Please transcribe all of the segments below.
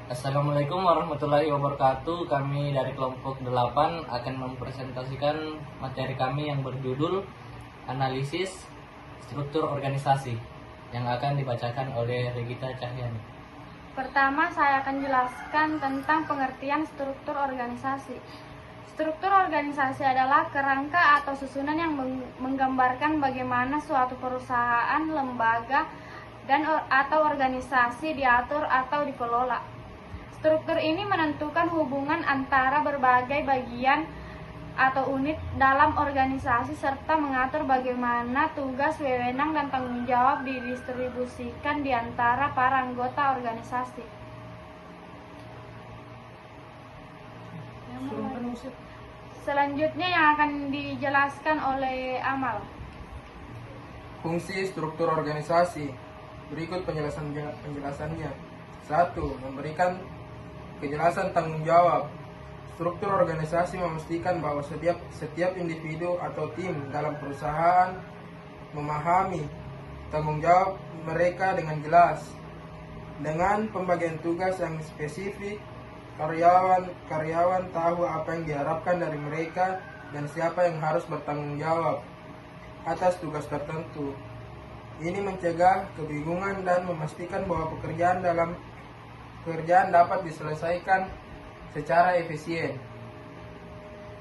Assalamualaikum warahmatullahi wabarakatuh. Kami dari kelompok 8 akan mempresentasikan materi kami yang berjudul Analisis Struktur Organisasi yang akan dibacakan oleh Regita Cahyani. Pertama, saya akan jelaskan tentang pengertian struktur organisasi. Struktur organisasi adalah kerangka atau susunan yang menggambarkan bagaimana suatu perusahaan, lembaga, atau organisasi diatur atau dikelola. Struktur ini menentukan hubungan antara berbagai bagian atau unit dalam organisasi serta mengatur bagaimana tugas, wewenang, dan tanggung jawab didistribusikan di antara para anggota organisasi. Selanjutnya yang akan dijelaskan oleh Amal. Fungsi struktur organisasi. Berikut penjelasannya. 1. Memberikan kejelasan tanggung jawab. Struktur organisasi memastikan bahwa setiap individu atau tim dalam perusahaan memahami tanggung jawab mereka dengan jelas. Dengan pembagian tugas yang spesifik, karyawan tahu apa yang diharapkan dari mereka dan siapa yang harus bertanggung jawab atas tugas tertentu. Ini mencegah kebingungan dan memastikan bahwa pekerjaan dapat diselesaikan secara efisien.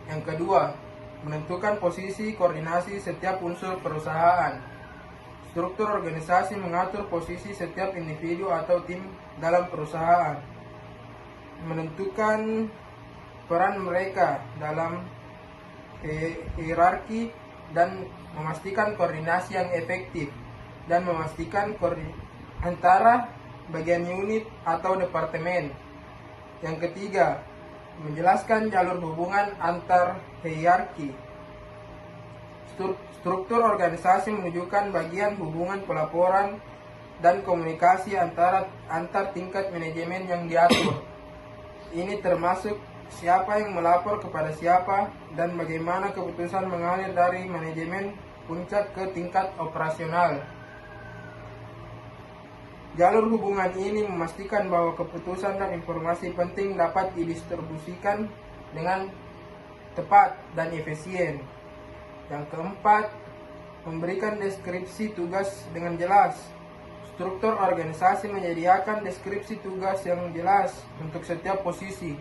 Yang kedua, menentukan posisi koordinasi setiap unsur perusahaan. Struktur organisasi mengatur posisi setiap individu atau tim dalam perusahaan, menentukan peran mereka dalam hierarki dan memastikan koordinasi yang efektif dan memastikan antara bagian unit atau departemen. Yang ketiga, menjelaskan jalur hubungan antar hierarki. Struktur organisasi menunjukkan bagian hubungan pelaporan dan komunikasi antar tingkat manajemen yang diatur. Ini termasuk siapa yang melapor kepada siapa dan bagaimana keputusan mengalir dari manajemen puncak ke tingkat operasional. Jalur hubungan ini memastikan bahwa keputusan dan informasi penting dapat didistribusikan dengan tepat dan efisien. Yang keempat, memberikan deskripsi tugas dengan jelas. Struktur organisasi menyediakan deskripsi tugas yang jelas untuk setiap posisi.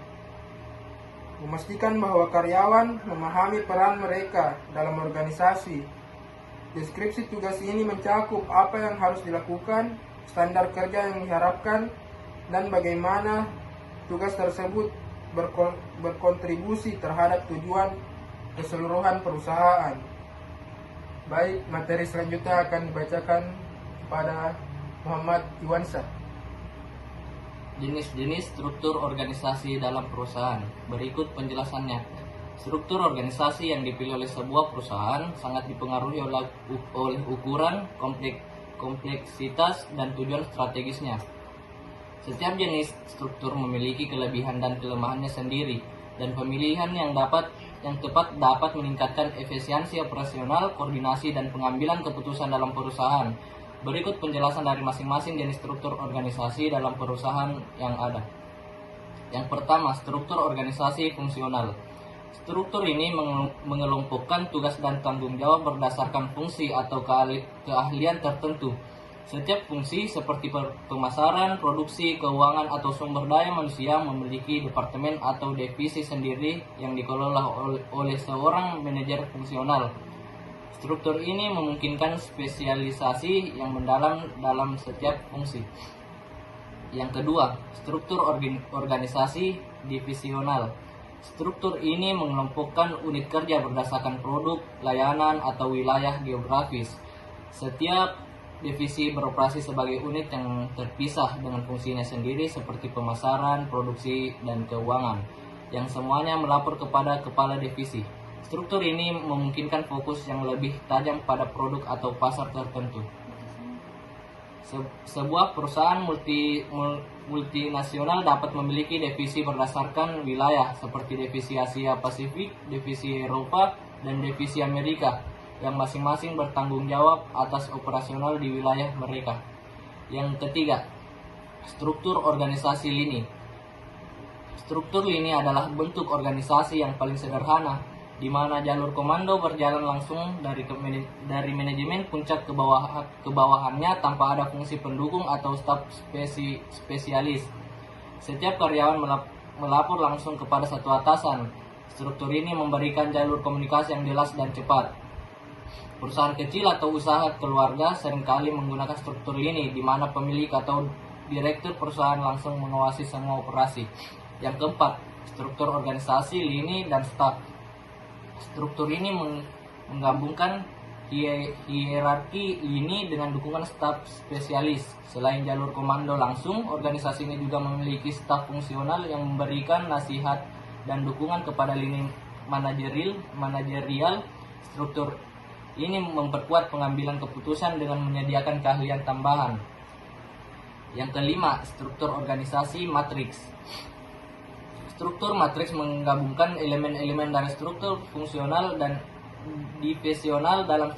Memastikan bahwa karyawan memahami peran mereka dalam organisasi. Deskripsi tugas ini mencakup apa yang harus dilakukan, standar kerja yang diharapkan, dan bagaimana tugas tersebut berkontribusi terhadap tujuan keseluruhan perusahaan. Baik, materi selanjutnya akan dibacakan kepada Muhammad Iwansyah. Jenis-jenis struktur organisasi dalam perusahaan. Berikut penjelasannya. Struktur organisasi yang dipilih oleh sebuah perusahaan sangat dipengaruhi oleh ukuran, kompleksitas, dan tujuan strategisnya. Setiap jenis struktur memiliki kelebihan dan kelemahannya sendiri, dan pemilihan yang tepat dapat meningkatkan efisiensi operasional, koordinasi, dan pengambilan keputusan dalam perusahaan. Berikut penjelasan dari masing-masing jenis struktur organisasi dalam perusahaan yang ada. Yang pertama, struktur organisasi fungsional. Struktur ini mengelompokkan tugas dan tanggung jawab berdasarkan fungsi atau keahlian tertentu. Setiap fungsi seperti pemasaran, produksi, keuangan, atau sumber daya manusia memiliki departemen atau divisi sendiri yang dikelola oleh seorang manajer fungsional. Struktur ini memungkinkan spesialisasi yang mendalam dalam setiap fungsi. Yang kedua, struktur organisasi divisional. Struktur ini mengelompokkan unit kerja berdasarkan produk, layanan, atau wilayah geografis. Setiap divisi beroperasi sebagai unit yang terpisah dengan fungsinya sendiri seperti pemasaran, produksi, dan keuangan, yang semuanya melapor kepada kepala divisi. Struktur ini memungkinkan fokus yang lebih tajam pada produk atau pasar tertentu. Sebuah perusahaan multinasional dapat memiliki divisi berdasarkan wilayah seperti divisi Asia Pasifik, divisi Eropa, dan divisi Amerika, yang masing-masing bertanggung jawab atas operasional di wilayah mereka. Yang ketiga, struktur organisasi lini. Struktur lini adalah bentuk organisasi yang paling sederhana, di mana jalur komando berjalan langsung dari manajemen puncak ke bawahannya tanpa ada fungsi pendukung atau staf spesialis. Setiap karyawan melapor langsung kepada satu atasan. Struktur ini memberikan jalur komunikasi yang jelas dan cepat. Perusahaan kecil atau usaha keluarga seringkali menggunakan struktur lini, di mana pemilik atau direktur perusahaan langsung mengawasi semua operasi. Yang keempat, struktur organisasi, lini, dan staf. Struktur ini menggabungkan hierarki lini dengan dukungan staf spesialis. Selain jalur komando langsung, organisasi ini juga memiliki staf fungsional yang memberikan nasihat dan dukungan kepada lini manajerial. Struktur ini memperkuat pengambilan keputusan dengan menyediakan keahlian tambahan. Yang kelima, struktur organisasi matriks. Struktur matriks menggabungkan elemen-elemen dari struktur fungsional dan divisional dalam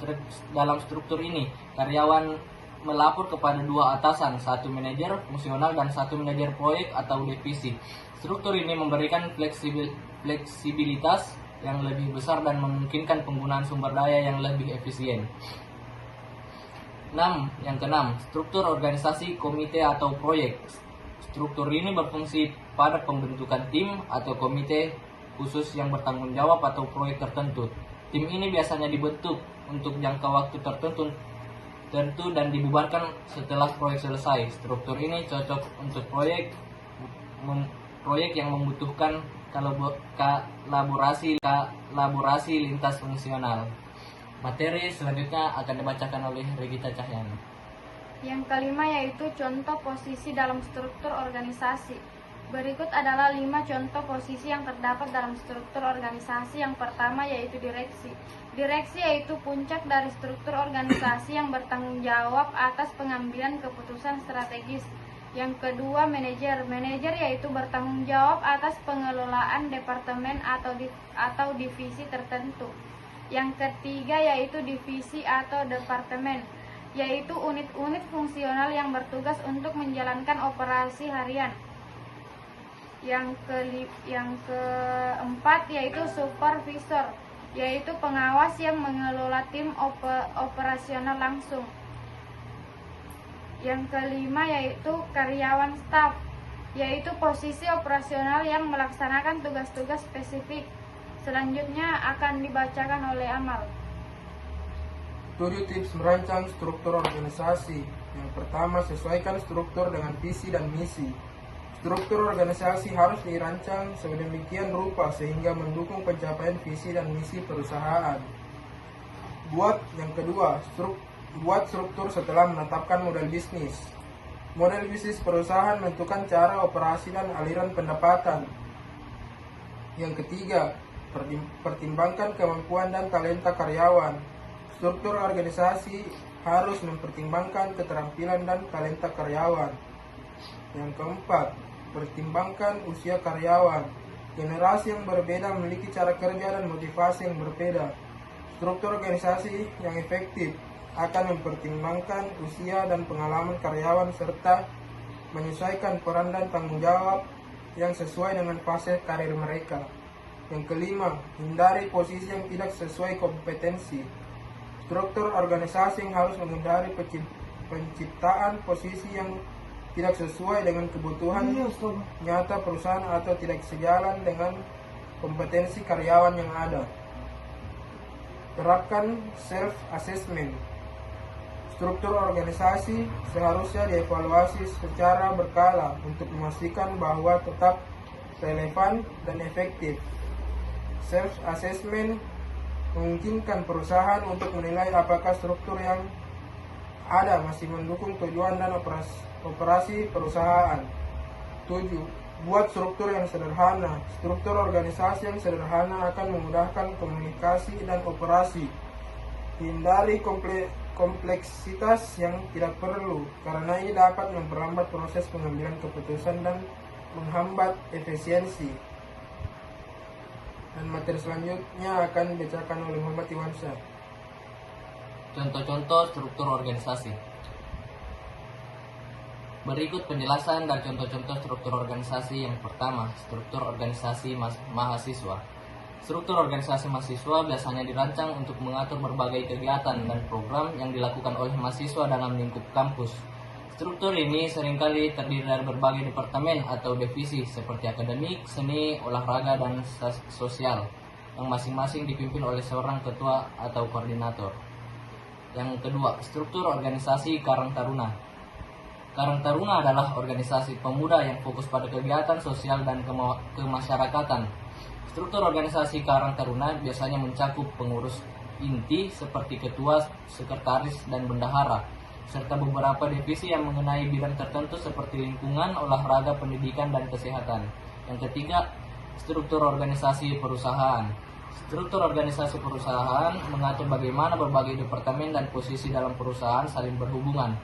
struktur ini. Karyawan melapor kepada dua atasan, satu manajer fungsional dan satu manajer proyek atau divisi. Struktur ini memberikan fleksibilitas yang lebih besar dan memungkinkan penggunaan sumber daya yang lebih efisien. Yang keenam, struktur organisasi komite atau proyek. Struktur ini berfungsi pada pembentukan tim atau komite khusus yang bertanggung jawab atau proyek tertentu. Tim ini biasanya dibentuk untuk jangka waktu tertentu dan dibubarkan setelah proyek selesai. Struktur ini cocok untuk proyek yang membutuhkan kolaborasi lintas fungsional. Materi selanjutnya akan dibacakan oleh Regita Cahyani. Yang kelima yaitu contoh posisi dalam struktur organisasi. Berikut adalah 5 contoh posisi yang terdapat dalam struktur organisasi. Yang pertama yaitu direksi. Direksi yaitu puncak dari struktur organisasi yang bertanggung jawab atas pengambilan keputusan strategis. Yang kedua manajer. Manajer yaitu bertanggung jawab atas pengelolaan departemen atau divisi tertentu. Yang ketiga yaitu divisi atau departemen, yaitu unit-unit fungsional yang bertugas untuk menjalankan operasi harian. Yang keempat yaitu supervisor, yaitu pengawas yang mengelola tim operasional langsung. Yang kelima yaitu karyawan staf, yaitu posisi operasional yang melaksanakan tugas-tugas spesifik. Selanjutnya akan dibacakan oleh Amal. 7 tips merancang struktur organisasi. Yang pertama, sesuaikan struktur dengan visi dan misi. Struktur organisasi harus dirancang sedemikian rupa sehingga mendukung pencapaian visi dan misi perusahaan. Yang kedua, buat struktur setelah menetapkan model bisnis. Model bisnis perusahaan menentukan cara operasi dan aliran pendapatan. Yang ketiga, pertimbangkan kemampuan dan talenta karyawan. Struktur organisasi harus mempertimbangkan keterampilan dan talenta karyawan. Yang keempat, pertimbangkan usia karyawan. Generasi yang berbeda memiliki cara kerja dan motivasi yang berbeda. Struktur organisasi yang efektif akan mempertimbangkan usia dan pengalaman karyawan serta menyesuaikan peran dan tanggung jawab yang sesuai dengan fase karir mereka. Yang kelima, hindari posisi yang tidak sesuai kompetensi. Struktur organisasi yang harus menghindari penciptaan posisi yang tidak sesuai dengan kebutuhan nyata perusahaan atau tidak sejalan dengan kompetensi karyawan yang ada. Terapkan self-assessment. Struktur organisasi seharusnya dievaluasi secara berkala untuk memastikan bahwa tetap relevan dan efektif. Self-assessment memungkinkan perusahaan untuk menilai apakah struktur yang ada masih mendukung tujuan dan operasi perusahaan. 7. Buat struktur yang sederhana. Struktur organisasi yang sederhana akan memudahkan komunikasi dan operasi. Hindari kompleksitas yang tidak perlu, karena ini dapat memperlambat proses pengambilan keputusan dan menghambat efisiensi. Dan materi selanjutnya akan dibacakan oleh Muhammad Iwansyah. Contoh-contoh struktur organisasi. Berikut penjelasan dan contoh-contoh struktur organisasi. Yang pertama, struktur organisasi mahasiswa. Struktur organisasi mahasiswa biasanya dirancang untuk mengatur berbagai kegiatan dan program yang dilakukan oleh mahasiswa dalam lingkup kampus. Struktur ini seringkali terdiri dari berbagai departemen atau divisi seperti akademik, seni, olahraga, dan sosial, yang masing-masing dipimpin oleh seorang ketua atau koordinator. Yang kedua, struktur organisasi Karang Taruna. Karang Taruna adalah organisasi pemuda yang fokus pada kegiatan sosial dan kemasyarakatan. Struktur organisasi Karang Taruna biasanya mencakup pengurus inti seperti ketua, sekretaris, dan bendahara, serta beberapa divisi yang mengenai bidang tertentu seperti lingkungan, olahraga, pendidikan, dan kesehatan. Yang ketiga, struktur organisasi perusahaan. Struktur organisasi perusahaan mengatur bagaimana berbagai departemen dan posisi dalam perusahaan saling berhubungan.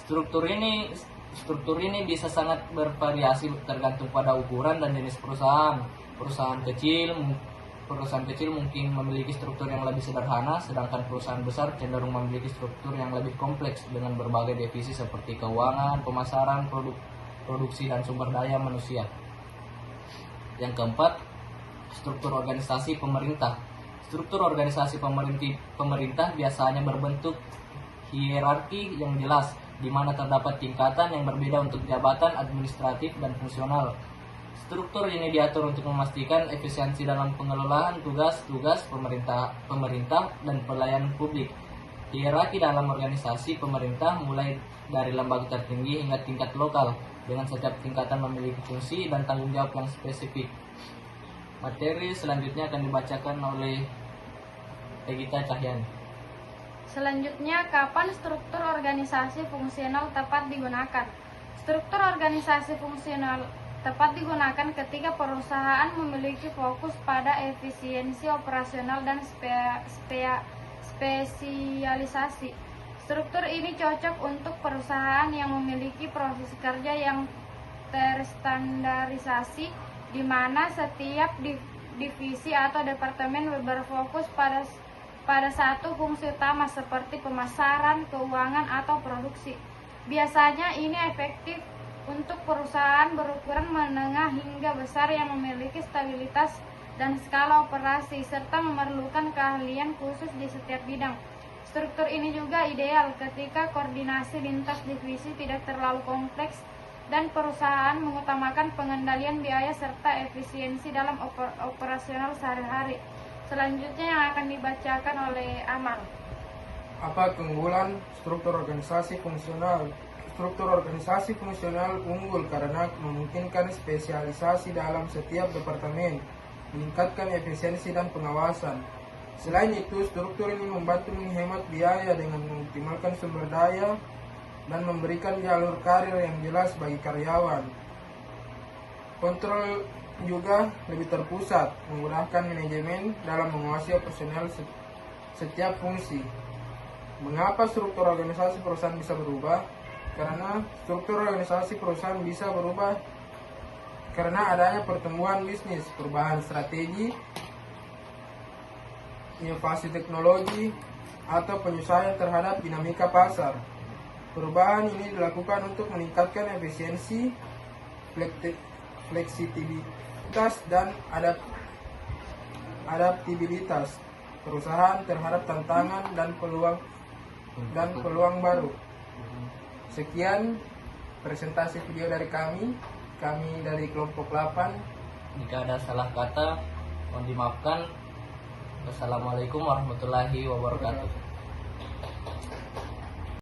Struktur ini bisa sangat bervariasi tergantung pada ukuran dan jenis perusahaan. Perusahaan kecil mungkin memiliki struktur yang lebih sederhana, sedangkan perusahaan besar cenderung memiliki struktur yang lebih kompleks dengan berbagai divisi seperti keuangan, pemasaran, produksi, dan sumber daya manusia. Yang keempat, struktur organisasi pemerintah. Struktur organisasi pemerintah biasanya berbentuk hierarki yang jelas, di mana terdapat tingkatan yang berbeda untuk jabatan administratif dan fungsional. Struktur ini diatur untuk memastikan efisiensi dalam pengelolaan tugas-tugas pemerintah dan pelayanan publik. Hierarki dalam organisasi pemerintah mulai dari lembaga tertinggi hingga tingkat lokal, dengan setiap tingkatan memiliki fungsi dan tanggung jawab yang spesifik. Materi selanjutnya akan dibacakan oleh Egita Cahyani. Selanjutnya, kapan struktur organisasi fungsional tepat digunakan? Struktur organisasi fungsional tepat digunakan ketika perusahaan memiliki fokus pada efisiensi operasional dan spesialisasi. Struktur ini cocok untuk perusahaan yang memiliki proses kerja yang terstandarisasi, di mana setiap divisi atau departemen berfokus pada satu fungsi utama seperti pemasaran, keuangan, atau produksi. Biasanya ini efektif untuk perusahaan berukuran menengah hingga besar yang memiliki stabilitas dan skala operasi serta memerlukan keahlian khusus di setiap bidang. Struktur ini juga ideal ketika koordinasi lintas divisi tidak terlalu kompleks dan perusahaan mengutamakan pengendalian biaya serta efisiensi dalam operasional sehari-hari. Selanjutnya yang akan dibacakan oleh Amal. Apa keunggulan struktur organisasi fungsional? Struktur organisasi fungsional unggul karena memungkinkan spesialisasi dalam setiap departemen, meningkatkan efisiensi dan pengawasan. Selain itu, struktur ini membantu menghemat biaya dengan mengoptimalkan sumber daya dan memberikan jalur karir yang jelas bagi karyawan. Kontrol juga lebih terpusat, menggunakan manajemen dalam menguasai personel setiap fungsi. Mengapa struktur organisasi perusahaan bisa berubah? Karena struktur organisasi perusahaan bisa berubah karena adanya pertumbuhan bisnis, perubahan strategi, inovasi teknologi, atau penyesuaian terhadap dinamika pasar. Perubahan ini dilakukan untuk meningkatkan efisiensi, fleksibilitas, dan adaptabilitas perusahaan terhadap tantangan dan peluang baru. Sekian presentasi video dari kami dari kelompok 8. Jika ada salah kata, mohon dimaafkan. Wassalamualaikum warahmatullahi wabarakatuh.